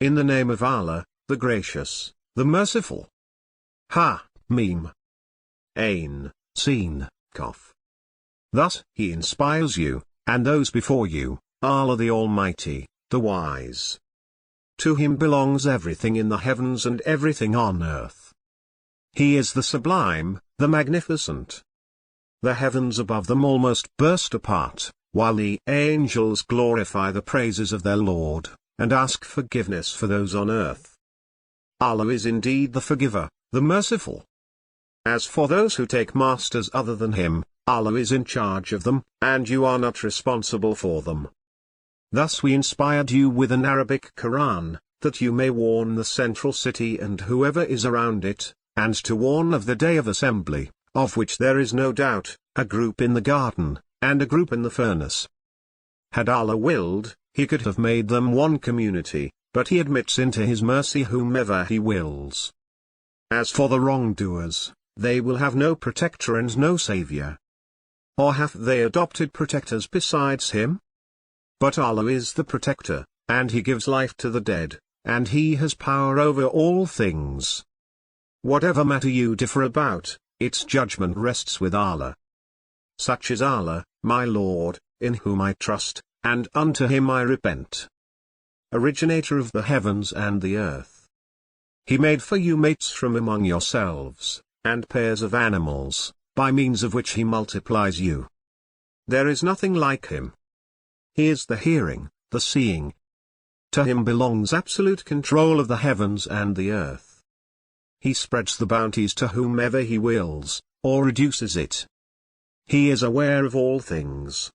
in the name of Allah, the Gracious, the Merciful. Ha, Meme. Ain, Sin, Kaf. Thus he inspires you, and those before you, Allah the Almighty, the Wise. To him belongs everything in the heavens and everything on earth. He is the Sublime, the Magnificent. The heavens above them almost burst apart, while the angels glorify the praises of their Lord, and ask forgiveness for those on earth. Allah is indeed the Forgiver, the Merciful. As for those who take masters other than him, Allah is in charge of them, and you are not responsible for them. Thus we inspired you with an Arabic Quran, that you may warn the central city and whoever is around it, and to warn of the day of assembly, of which there is no doubt, a group in the garden, and a group in the furnace. Had Allah willed, he could have made them one community, but he admits into his mercy whomever he wills. As for the wrongdoers, they will have no protector and no savior. Or have they adopted protectors besides him? But Allah is the protector, and he gives life to the dead, and he has power over all things. Whatever matter you differ about, its judgment rests with Allah. Such is Allah, my Lord, in whom I trust, and unto him I repent. Originator of the heavens and the earth. He made for you mates from among yourselves, and pairs of animals, by means of which he multiplies you. There is nothing like him. He is the hearing, the seeing. To him belongs absolute control of the heavens and the earth. He spreads the bounties to whomever he wills, or reduces it. He is aware of all things.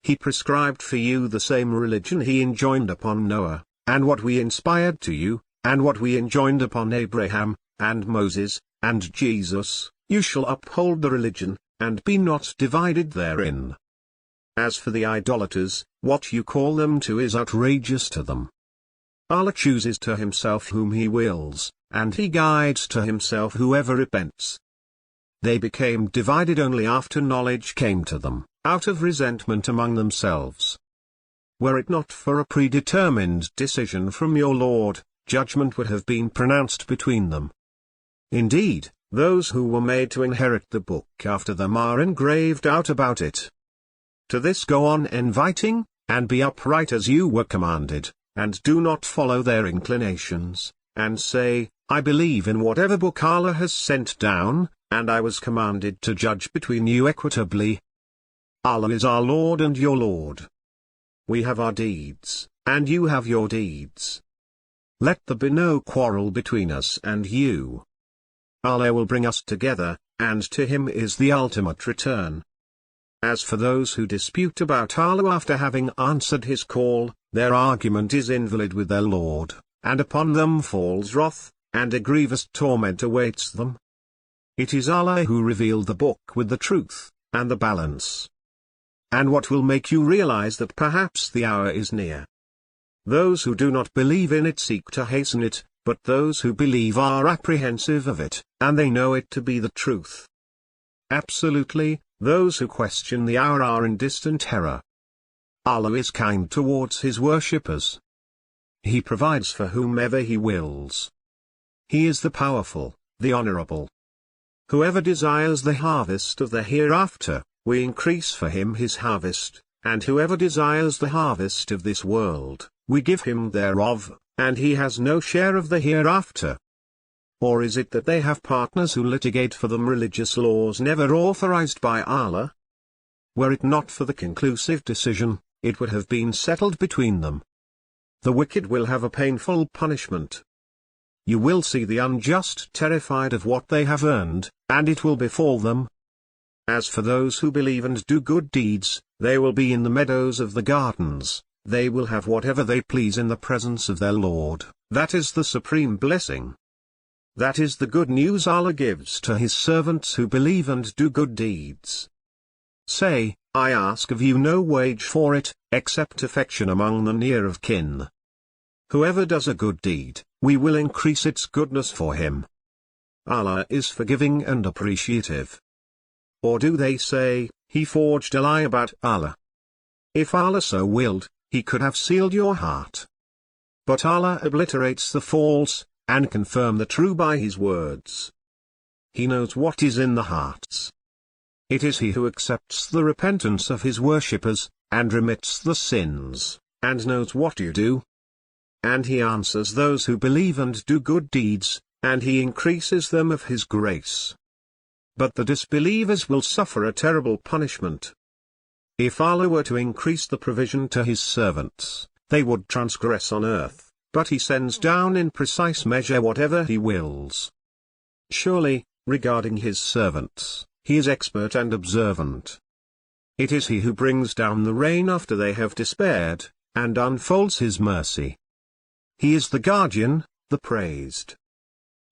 He prescribed for you the same religion he enjoined upon Noah, and what we inspired to you, and what we enjoined upon Abraham, and Moses, and Jesus. You shall uphold the religion, and be not divided therein. As for the idolaters, what you call them to is outrageous to them. Allah chooses to himself whom he wills, and he guides to himself whoever repents. They became divided only after knowledge came to them, out of resentment among themselves. Were it not for a predetermined decision from your Lord, judgment would have been pronounced between them. Indeed, those who were made to inherit the book after them are engraved out about it. To this go on inviting, and be upright as you were commanded, and do not follow their inclinations, and say, I believe in whatever book Allah has sent down, and I was commanded to judge between you equitably. Allah is our Lord and your Lord. We have our deeds, and you have your deeds. Let there be no quarrel between us and you. Allah will bring us together, and to him is the ultimate return. As for those who dispute about Allah after having answered his call, their argument is invalid with their Lord, and upon them falls wrath, and a grievous torment awaits them. It is Allah who revealed the book with the truth, and the balance. And what will make you realize that perhaps the hour is near? Those who do not believe in it seek to hasten it, but those who believe are apprehensive of it, and they know it to be the truth. Absolutely, those who question the hour are in distant error. Allah is kind towards his worshippers. He provides for whomever he wills. He is the powerful, the honorable. Whoever desires the harvest of the hereafter, we increase for him his harvest, and whoever desires the harvest of this world, we give him thereof, and he has no share of the hereafter. Or is it that they have partners who litigate for them religious laws never authorized by Allah? Were it not for the conclusive decision, it would have been settled between them. The wicked will have a painful punishment. You will see the unjust terrified of what they have earned, and it will befall them. As for those who believe and do good deeds, they will be in the meadows of the gardens, they will have whatever they please in the presence of their Lord. That is the supreme blessing. That is the good news Allah gives to his servants who believe and do good deeds. Say, I ask of you no wage for it, except affection among the near of kin. Whoever does a good deed, we will increase its goodness for him. Allah is forgiving and appreciative. Or do they say, he forged a lie about Allah? If Allah so willed, he could have sealed your heart. But Allah obliterates the false, and confirm the true by His words. He knows what is in the hearts. It is He who accepts the repentance of His worshippers, and remits the sins, and knows what you do. And He answers those who believe and do good deeds, and He increases them of His grace. But the disbelievers will suffer a terrible punishment. If Allah were to increase the provision to His servants, they would transgress on earth, but He sends down in precise measure whatever He wills. Surely, regarding His servants, He is expert and observant. It is He who brings down the rain after they have despaired, and unfolds His mercy. He is the guardian, the praised.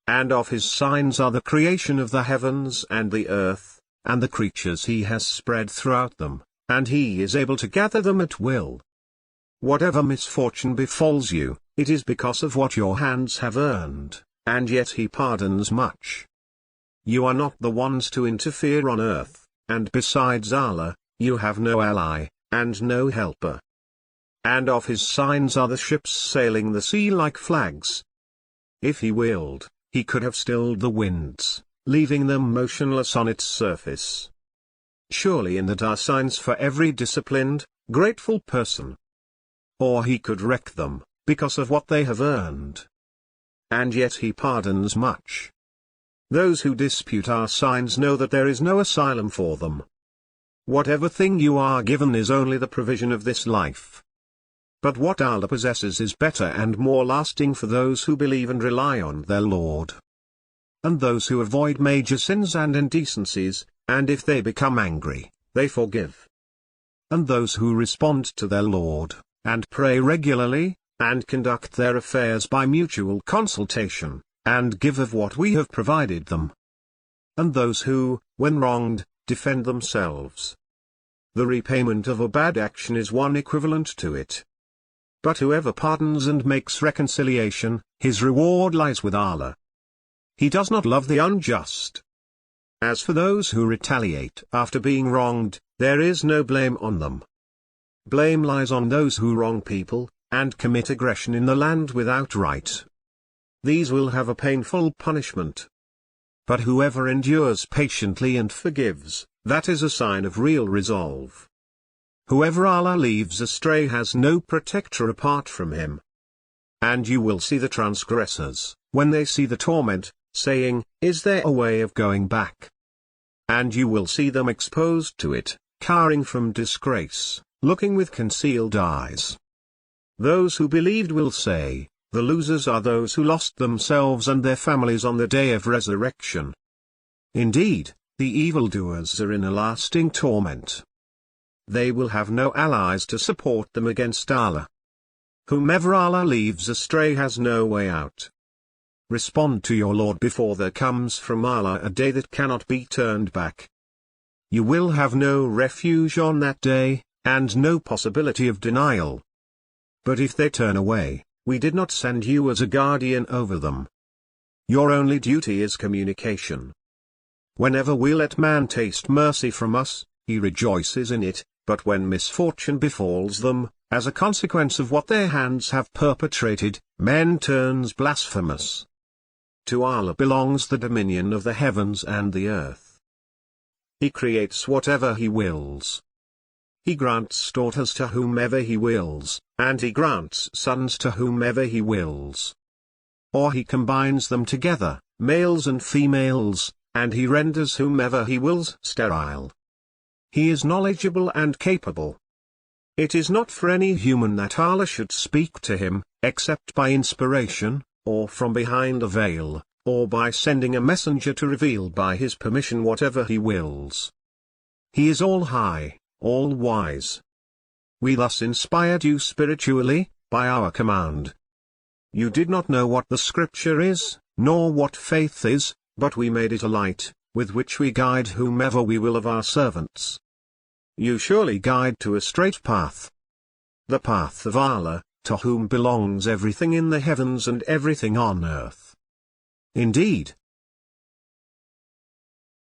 And of His signs are the creation of the heavens and the earth, and the creatures He has spread throughout them, and He is able to gather them at will. Whatever misfortune befalls you, it is because of what your hands have earned, and yet He pardons much. You are not the ones to interfere on earth, and besides Allah, you have no ally, and no helper. And of His signs are the ships sailing the sea like flags. If He willed, He could have stilled the winds, leaving them motionless on its surface. Surely in that are signs for every disciplined, grateful person. Or He could wreck them, because of what they have earned. And yet He pardons much. Those who dispute our signs know that there is no asylum for them. Whatever thing you are given is only the provision of this life. But what Allah possesses is better and more lasting for those who believe and rely on their Lord. And those who avoid major sins and indecencies, and if they become angry, they forgive. And those who respond to their Lord, and pray regularly, and conduct their affairs by mutual consultation, and give of what we have provided them. And those who, when wronged, defend themselves. The repayment of a bad action is one equivalent to it. But whoever pardons and makes reconciliation, his reward lies with Allah. He does not love the unjust. As for those who retaliate after being wronged, there is no blame on them. Blame lies on those who wrong people, and commit aggression in the land without right. These will have a painful punishment. But whoever endures patiently and forgives, that is a sign of real resolve. Whoever Allah leaves astray has no protector apart from Him. And you will see the transgressors, when they see the torment, saying, "Is there a way of going back?" And you will see them exposed to it, cowering from disgrace, looking with concealed eyes. Those who believed will say, "The losers are those who lost themselves and their families on the day of resurrection." Indeed, the evildoers are in a lasting torment. They will have no allies to support them against Allah. Whomever Allah leaves astray has no way out. Respond to your Lord before there comes from Allah a day that cannot be turned back. You will have no refuge on that day, and no possibility of denial. But if they turn away, we did not send you as a guardian over them. Your only duty is communication. Whenever we let man taste mercy from us, he rejoices in it, but when misfortune befalls them, as a consequence of what their hands have perpetrated, men turns blasphemous. To Allah belongs the dominion of the heavens and the earth. He creates whatever He wills. He grants daughters to whomever He wills, and He grants sons to whomever He wills. Or He combines them together, males and females, and He renders whomever He wills sterile. He is knowledgeable and capable. It is not for any human that Allah should speak to him, except by inspiration, or from behind a veil, or by sending a messenger to reveal by His permission whatever He wills. He is all high, all wise. We thus inspired you spiritually, by our command. You did not know what the scripture is, nor what faith is, but we made it a light, with which we guide whomever we will of our servants. You surely guide to a straight path. The path of Allah, to whom belongs everything in the heavens and everything on earth. Indeed,